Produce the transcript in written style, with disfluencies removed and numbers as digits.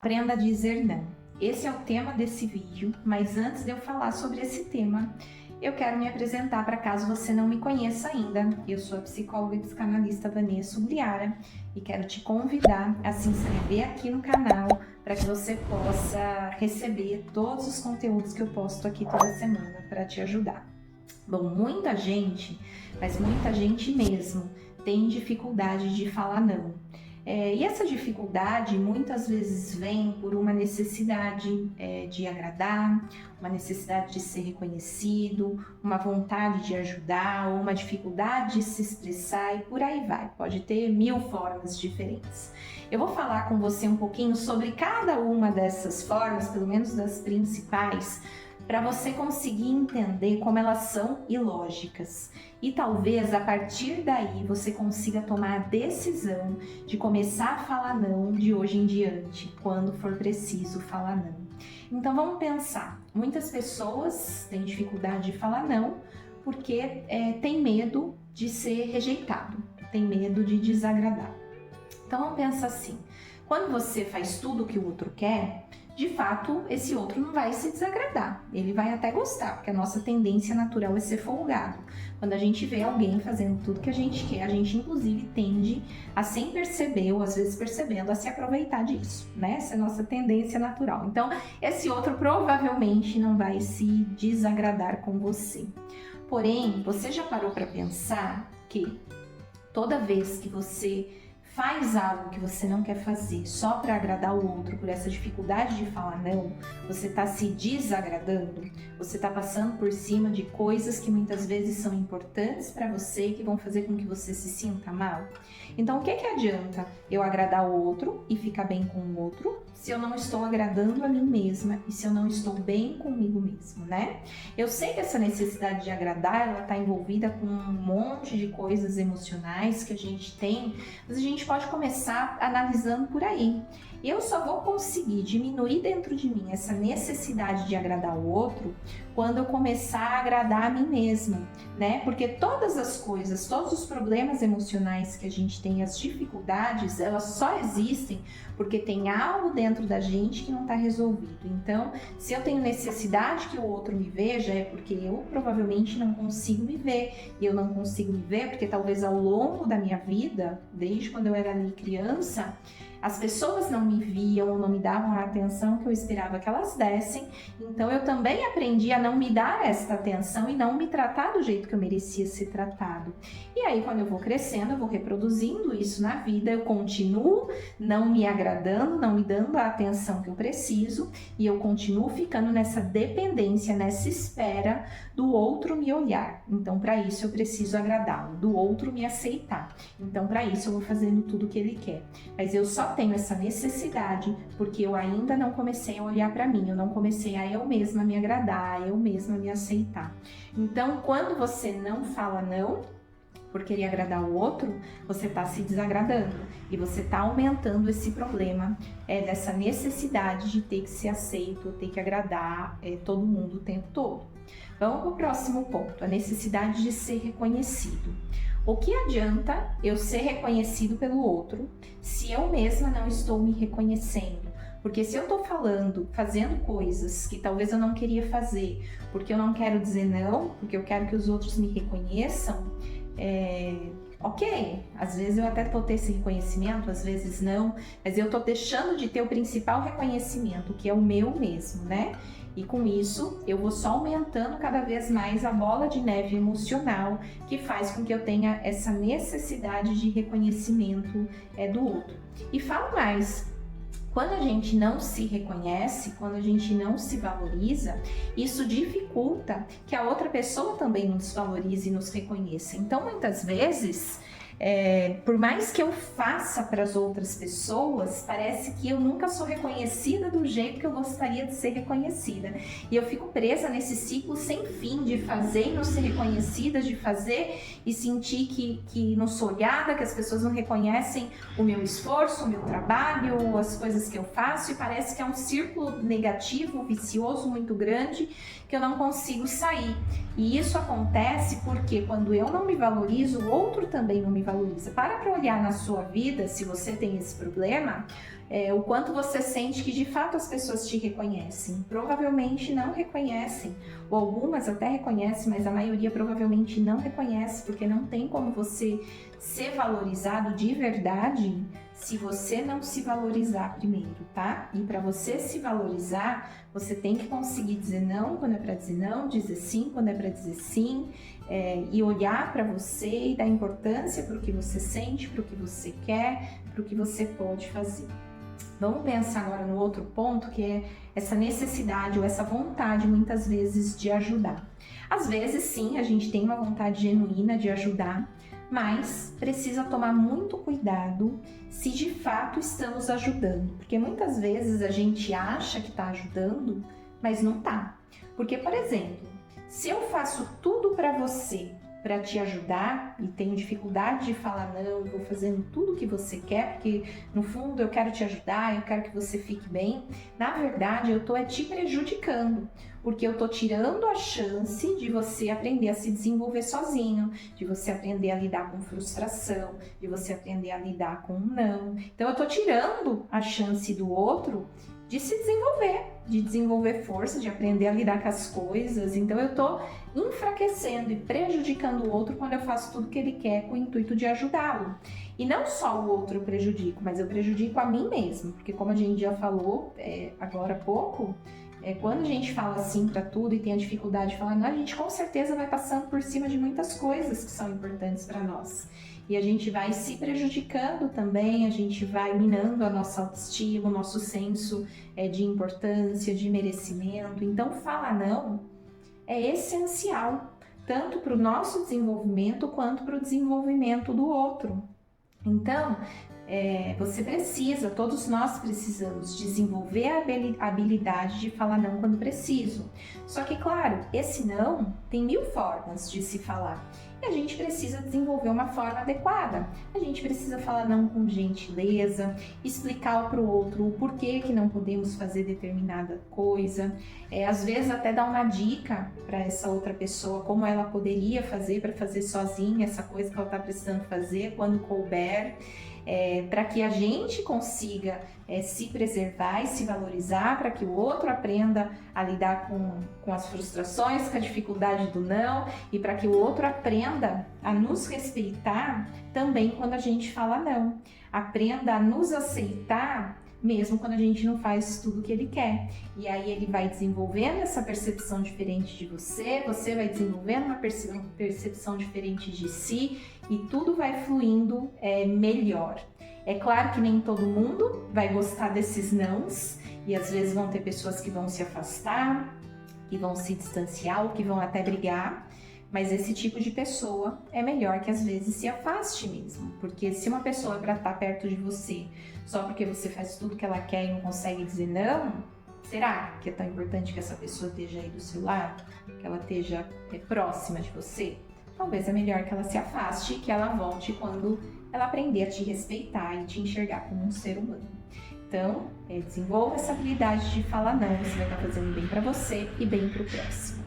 Aprenda a dizer não. Esse é o tema desse vídeo, mas antes de eu falar sobre esse tema, eu quero me apresentar para caso você não me conheça ainda. Eu sou a psicóloga e psicanalista Vanessa Ugliara e quero te convidar a se inscrever aqui no canal para que você possa receber todos os conteúdos que eu posto aqui toda semana para te ajudar. Bom, muita gente, mas muita gente mesmo, tem dificuldade de falar não. E essa dificuldade muitas vezes vem por uma necessidade de agradar, uma necessidade de ser reconhecido, uma vontade de ajudar, ou uma dificuldade de se expressar e por aí vai. Pode ter 1000 formas diferentes. Eu vou falar com você um pouquinho sobre cada uma dessas formas, pelo menos das principais, para você conseguir entender como elas são ilógicas. E talvez a partir daí você consiga tomar a decisão de começar a falar não de hoje em diante, quando for preciso falar não. Então vamos pensar, muitas pessoas têm dificuldade de falar não porque tem medo de ser rejeitado, tem medo de desagradar. Então vamos pensar assim, quando você faz tudo o que o outro quer, de fato, esse outro não vai se desagradar, ele vai até gostar, porque a nossa tendência natural é ser folgado. Quando a gente vê alguém fazendo tudo que a gente quer, a gente inclusive tende a, sem perceber ou às vezes percebendo, a se aproveitar disso, né? Essa é a nossa tendência natural. Então, esse outro provavelmente não vai se desagradar com você. Porém, você já parou para pensar que toda vez que você faz algo que você não quer fazer só para agradar o outro, por essa dificuldade de falar não, você está se desagradando, você está passando por cima de coisas que muitas vezes são importantes para você e que vão fazer com que você se sinta mal? Então, o que adianta eu agradar o outro e ficar bem com o outro se eu não estou agradando a mim mesma e se eu não estou bem comigo mesmo, né? Eu sei que essa necessidade de agradar, ela está envolvida com um monte de coisas emocionais que a gente tem, mas a gente pode começar analisando por aí. Eu só vou conseguir diminuir dentro de mim essa necessidade de agradar o outro quando eu começar a agradar a mim mesma, né? Porque todas as coisas, todos os problemas emocionais que a gente tem, as dificuldades, elas só existem porque tem algo dentro da gente que não está resolvido. Então, se eu tenho necessidade que o outro me veja, é porque eu provavelmente não consigo me ver. E eu não consigo me ver porque talvez ao longo da minha vida, desde quando eu era ali criança, as pessoas não me viam ou não me davam a atenção que eu esperava que elas dessem, então eu também aprendi a não me dar esta atenção e não me tratar do jeito que eu merecia ser tratado. E aí, quando eu vou crescendo, eu vou reproduzindo isso na vida, eu continuo não me agradando, não me dando a atenção que eu preciso e eu continuo ficando nessa dependência, nessa espera do outro me olhar. Então, para isso, eu preciso agradá-lo, do outro me aceitar. Então, para isso, eu vou fazendo tudo o que ele quer. Mas eu só tenho essa necessidade porque eu ainda não comecei a olhar para mim, eu não comecei a eu mesma me agradar, a eu mesma me aceitar. Então, quando você não fala não por querer agradar o outro, você está se desagradando e você está aumentando esse problema dessa necessidade de ter que ser aceito, ter que agradar todo mundo o tempo todo. Vamos para o próximo ponto, a necessidade de ser reconhecido. O que adianta eu ser reconhecido pelo outro se eu mesma não estou me reconhecendo? Porque se eu estou fazendo coisas que talvez eu não queria fazer, porque eu não quero dizer não, porque eu quero que os outros me reconheçam, ok, às vezes eu até vou ter esse reconhecimento, às vezes não, mas eu estou deixando de ter o principal reconhecimento, que é o meu mesmo, né? E com isso, eu vou só aumentando cada vez mais a bola de neve emocional que faz com que eu tenha essa necessidade de reconhecimento do outro. E falo mais, quando a gente não se reconhece, quando a gente não se valoriza, isso dificulta que a outra pessoa também nos valorize e nos reconheça. Então, muitas vezes, por mais que eu faça para as outras pessoas, parece que eu nunca sou reconhecida do jeito que eu gostaria de ser reconhecida. E eu fico presa nesse ciclo sem fim de fazer e não ser reconhecida, de fazer e sentir que não sou olhada, que as pessoas não reconhecem o meu esforço, o meu trabalho, as coisas que eu faço, e parece que é um círculo negativo, vicioso, muito grande, que eu não consigo sair. E isso acontece porque quando eu não me valorizo, o outro também não me valoriza. valoriza. Para olhar na sua vida, se você tem esse problema, o quanto você sente que de fato as pessoas te reconhecem. Provavelmente não reconhecem, ou algumas até reconhecem, mas a maioria provavelmente não reconhece, porque não tem como você ser valorizado de verdade se você não se valorizar primeiro, tá? E para você se valorizar, você tem que conseguir dizer não quando é para dizer não, dizer sim quando é para dizer sim, e olhar para você e dar importância para o que você sente, para o que você quer, para o que você pode fazer. Vamos pensar agora no outro ponto, que é essa necessidade ou essa vontade, muitas vezes, de ajudar. Às vezes, sim, a gente tem uma vontade genuína de ajudar, mas precisa tomar muito cuidado se de fato estamos ajudando. Porque muitas vezes a gente acha que está ajudando, mas não está. Porque, por exemplo, se eu faço tudo para você, para te ajudar, e tenho dificuldade de falar não, eu vou fazendo tudo o que você quer, porque no fundo eu quero te ajudar, eu quero que você fique bem, na verdade eu estou te prejudicando, porque eu estou tirando a chance de você aprender a se desenvolver sozinho, de você aprender a lidar com frustração, de você aprender a lidar com não. Então eu estou tirando a chance do outro de se desenvolver, de desenvolver força, de aprender a lidar com as coisas. Então eu estou enfraquecendo e prejudicando o outro quando eu faço tudo que ele quer com o intuito de ajudá-lo. E não só o outro eu prejudico, mas eu prejudico a mim mesmo, porque como a gente já falou agora há pouco, quando a gente fala assim para tudo e tem a dificuldade de falar não, a gente com certeza vai passando por cima de muitas coisas que são importantes para nós. E a gente vai se prejudicando também, a gente vai minando a nossa autoestima, o nosso senso de importância, de merecimento. Então, falar não é essencial, tanto para o nosso desenvolvimento quanto para o desenvolvimento do outro. Então, você precisa, todos nós precisamos desenvolver a habilidade de falar não quando preciso. Só que, claro, esse não tem 1000 formas de se falar. E a gente precisa desenvolver uma forma adequada. A gente precisa falar não com gentileza, explicar para o outro o porquê que não podemos fazer determinada coisa. Às vezes até dar uma dica para essa outra pessoa, como ela poderia fazer para fazer sozinha essa coisa que ela está precisando fazer quando couber. Para que a gente consiga se preservar e se valorizar, para que o outro aprenda a lidar com as frustrações, com a dificuldade do não, e para que o outro aprenda a nos respeitar também quando a gente fala não. Aprenda a nos aceitar mesmo quando a gente não faz tudo o que ele quer. E aí ele vai desenvolvendo essa percepção diferente de você, você vai desenvolvendo uma percepção diferente de si, e tudo vai fluindo melhor. É claro que nem todo mundo vai gostar desses nãos, e às vezes vão ter pessoas que vão se afastar, que vão se distanciar ou que vão até brigar, mas esse tipo de pessoa é melhor que às vezes se afaste mesmo, porque se uma pessoa é para estar perto de você só porque você faz tudo que ela quer e não consegue dizer não, será que é tão importante que essa pessoa esteja aí do seu lado, que ela esteja próxima de você? Talvez é melhor que ela se afaste e que ela volte quando ela aprender a te respeitar e te enxergar como um ser humano. Então, desenvolva essa habilidade de falar não, você vai estar fazendo bem para você e bem para o próximo.